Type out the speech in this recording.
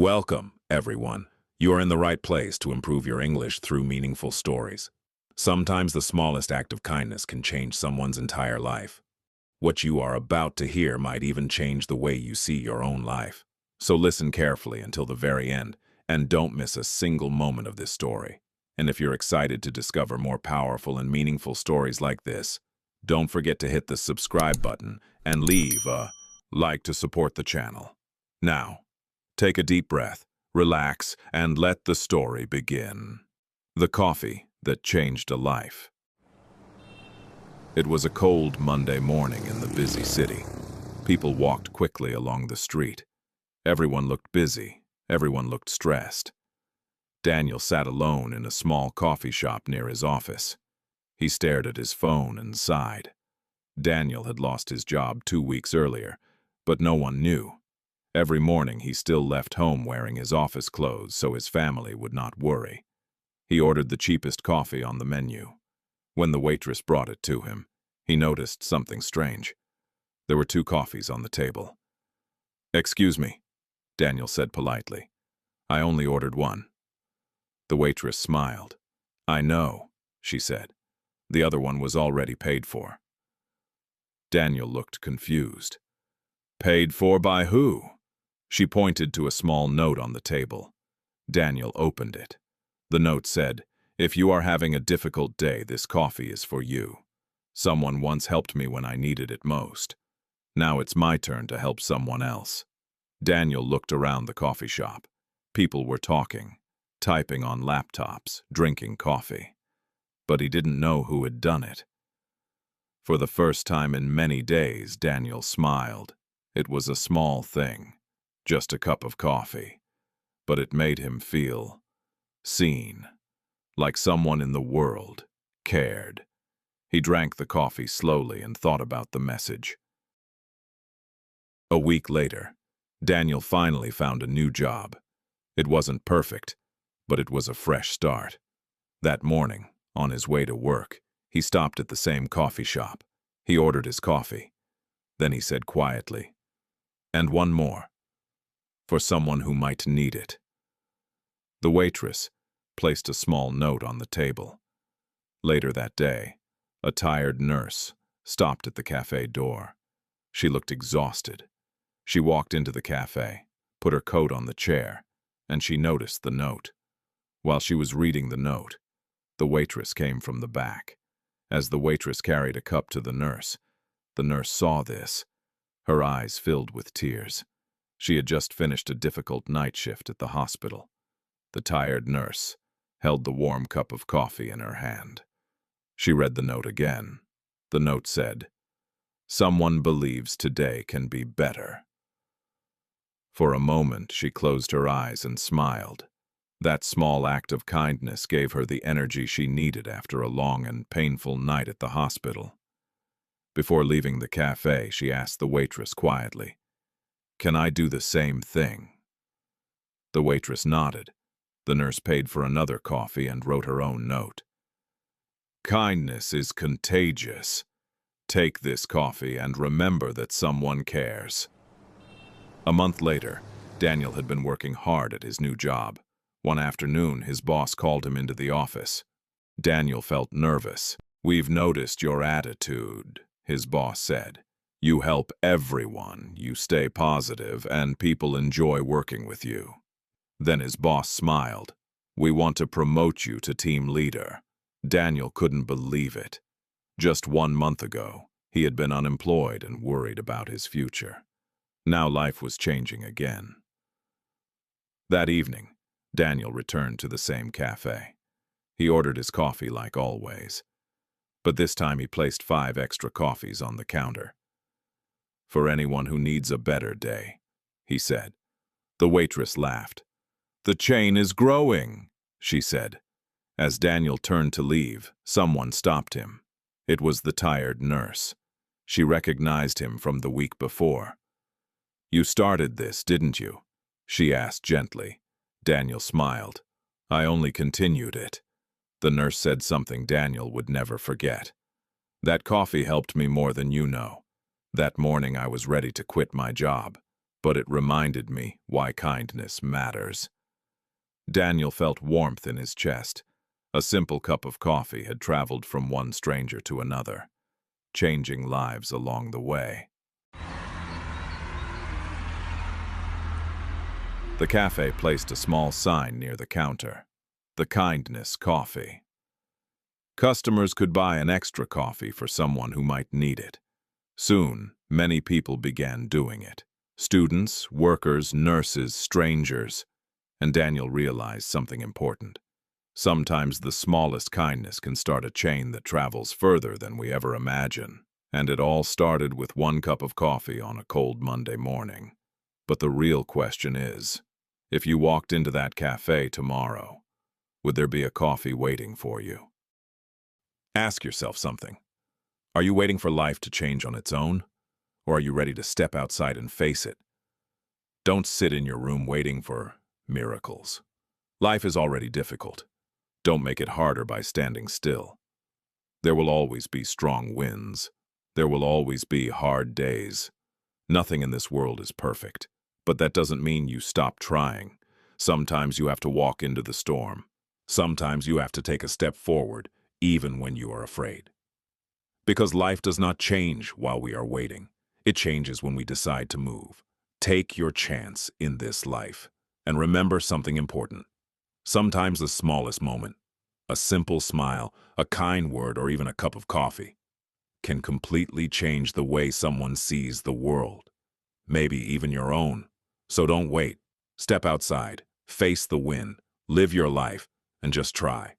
Welcome, everyone. You are in the right place to improve your English through meaningful stories. Sometimes the smallest act of kindness can change someone's entire life. What you are about to hear might even change the way you see your own life. So listen carefully until the very end, and don't miss a single moment of this story. And if you're excited to discover more powerful and meaningful stories like this, don't forget to hit the subscribe button and leave a like to support the channel. Now, take a deep breath, relax, and let the story begin. The coffee that changed a life. It was a cold Monday morning in the busy city. People walked quickly along the street. Everyone looked busy. Everyone looked stressed. Daniel sat alone in a small coffee shop near his office. He stared at his phone and sighed. Daniel had lost his job 2 weeks earlier, but no one knew. Every morning he still left home wearing his office clothes so his family would not worry. He ordered the cheapest coffee on the menu. When the waitress brought it to him, he noticed something strange. There were 2 coffees on the table. "Excuse me," Daniel said politely. "I only ordered one." The waitress smiled. "I know," she said. "The other one was already paid for." Daniel looked confused. "Paid for by who?" She pointed to a small note on the table. Daniel opened it. The note said, "If you are having a difficult day, this coffee is for you. Someone once helped me when I needed it most. Now it's my turn to help someone else." Daniel looked around the coffee shop. People were talking, typing on laptops, drinking coffee. But he didn't know who had done it. For the first time in many days, Daniel smiled. It was a small thing. Just a cup of coffee, but it made him feel seen, like someone in the world cared. He drank the coffee slowly and thought about the message. A week later, Daniel finally found a new job. It wasn't perfect, but it was a fresh start. That morning, on his way to work, he stopped at the same coffee shop. He ordered his coffee. Then he said quietly, "And one more, for someone who might need it." The waitress placed a small note on the table. Later that day, a tired nurse stopped at the cafe door. She looked exhausted. She walked into the cafe, put her coat on the chair, and she noticed the note. While she was reading the note, the waitress came from the back. As the waitress carried a cup to the nurse saw this. Her eyes filled with tears. She had just finished a difficult night shift at the hospital. The tired nurse held the warm cup of coffee in her hand. She read the note again. The note said, "Someone believes today can be better." For a moment, she closed her eyes and smiled. That small act of kindness gave her the energy she needed after a long and painful night at the hospital. Before leaving the cafe, she asked the waitress quietly, "Can I do the same thing?" The waitress nodded. The nurse paid for another coffee and wrote her own note. "Kindness is contagious. Take this coffee and remember that someone cares." A month later, Daniel had been working hard at his new job. One afternoon, his boss called him into the office. Daniel felt nervous. "We've noticed your attitude," his boss said. "You help everyone, you stay positive, and people enjoy working with you." Then his boss smiled. "We want to promote you to team leader." Daniel couldn't believe it. Just 1 month ago, he had been unemployed and worried about his future. Now life was changing again. That evening, Daniel returned to the same cafe. He ordered his coffee like always. But this time he placed 5 extra coffees on the counter. "For anyone who needs a better day," he said. The waitress laughed. "The chain is growing," she said. As Daniel turned to leave, someone stopped him. It was the tired nurse. She recognized him from the week before. "You started this, didn't you?" she asked gently. Daniel smiled. "I only continued it." The nurse said something Daniel would never forget. "That coffee helped me more than you know. That morning I was ready to quit my job. but it reminded me why kindness matters. Daniel felt warmth in his chest. A simple cup of coffee had traveled from one stranger to another, changing lives along the way. The cafe placed a small sign near the counter, "The Kindness Coffee." Customers could buy an extra coffee for someone who might need it. Soon, many people began doing it. Students, workers, nurses, strangers. And Daniel realized something important. Sometimes the smallest kindness can start a chain that travels further than we ever imagine. And it all started with one cup of coffee on a cold Monday morning. But the real question is, if you walked into that cafe tomorrow, would there be a coffee waiting for you? Ask yourself something. Are you waiting for life to change on its own? Or are you ready to step outside and face it? Don't sit in your room waiting for miracles. Life is already difficult. Don't make it harder by standing still. There will always be strong winds. There will always be hard days. Nothing in this world is perfect, but that doesn't mean you stop trying. Sometimes you have to walk into the storm. Sometimes you have to take a step forward, even when you are afraid. Because life does not change while we are waiting. It changes when we decide to move. Take your chance in this life. And remember something important. Sometimes the smallest moment, a simple smile, a kind word, or even a cup of coffee, can completely change the way someone sees the world. Maybe even your own. So don't wait. Step outside, face the wind, live your life, and just try.